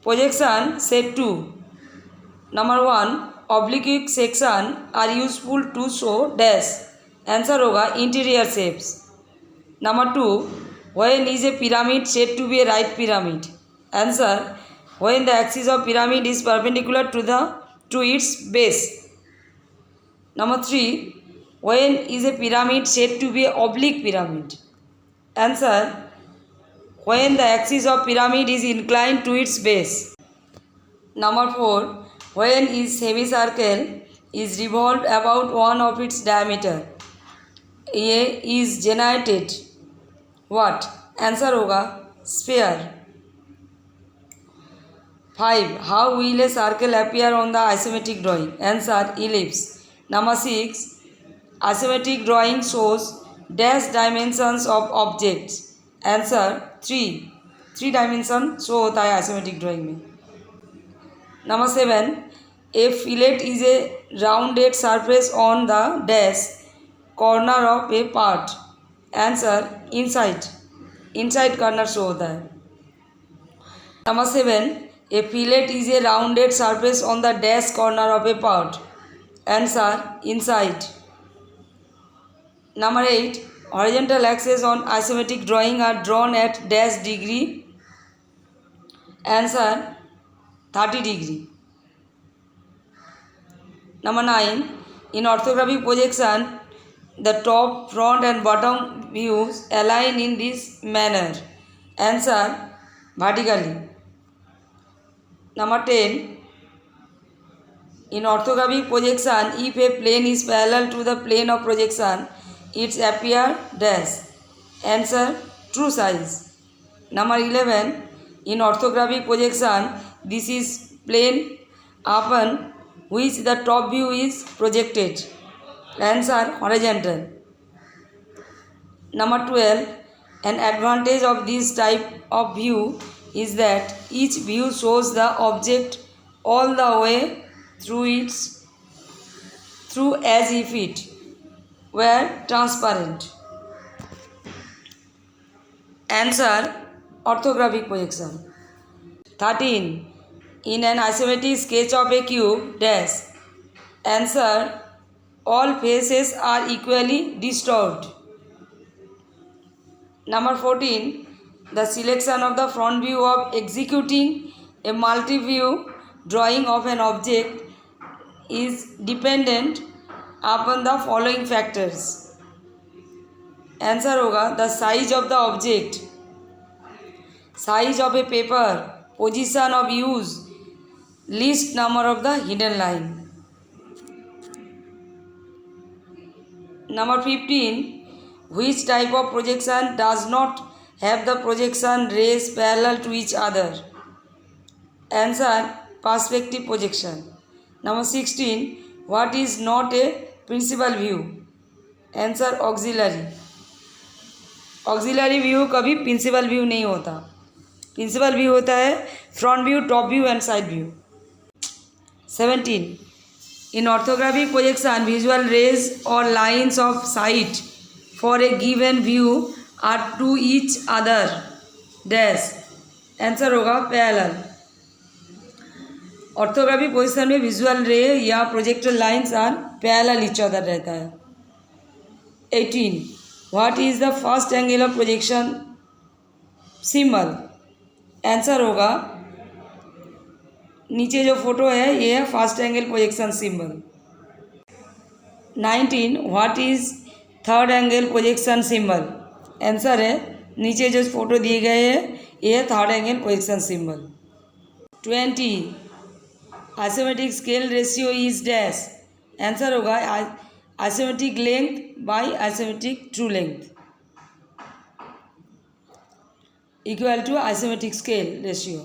Projection set 2. Number 1, oblique section are useful to show dash. Answer होगा interior shapes. Number 2, when is a pyramid said to be a right pyramid? Answer, when the axis of pyramid is perpendicular to its base. Number 3, when is a pyramid said to be an oblique pyramid? Answer, when the axis of pyramid is inclined to its base. Number 4, when is semicircle is revolved about one of its diameter. A is generated what? Answer होगा sphere. 5, how will a circle appear on the isometric drawing? Answer, ellipse. Number 6, isometric drawing shows dash dimensions of objects. Answer, 3 dimension show होता है isometric drawing में. Number 7, a fillet is a rounded surface on the dash corner of a part. Answer, inside corner show होता है. Number 7, a fillet is a rounded surface on the dash corner of a part. Answer, inside. Number 8, horizontal axes on isometric drawing are drawn at dash degree. Answer, 30 degree. Number 9, in orthographic projection, the top, front and bottom views align in this manner. Answer, vertically. Number 10, in orthographic projection, if a plane is parallel to the plane of projection, it appears dash. Answer, true size. Number 11, in orthographic projection, this is plane upon which the top view is projected. Answer, horizontal. Number 12, an advantage of this type of view is that each view shows the object all the way through as if it were transparent. Answer, orthographic projection. 13, in an isometric sketch of a cube dash. Answer, all faces are equally distorted. Number 14, the selection of the front view of executing a multi-view drawing of an object is dependent upon the following factors. Answer होगा the size of the object, size of a paper, position of use, least number of the hidden line. Number 15, which type of projection does not have the projection rays parallel to each other? Answer, perspective projection. Number 16, what is not a principal view? Answer, auxiliary. Auxiliary view कभी principal view नहीं होता. Principal view होता है front view, top view and side view. 17, in orthographic projection, visual rays or lines of sight for a given view are to each other dash. Answer होगा parallel. Orthographic position में visual ray या projector lines are parallel each other रहता है. 18, what is the first angle of projection symbol? Answer होगा नीचे जो photo है ये है first angle projection symbol. 19, what is third angle projection symbol? Answer है नीचे जो फोटो दिए गए हैं ये है third angle projection symbol. 20, isometric scale ratio is dash. Answer होगा isometric length bye isometric true length equal to isometric scale ratio.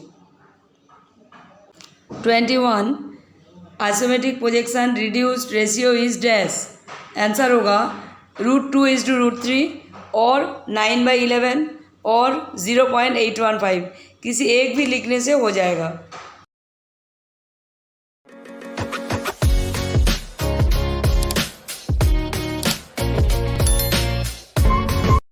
21, isometric projection reduced ratio is dash. Answer होगा √2:√3 और 9/11 और 0.815. किसी एक भी लिखने से हो जाएगा.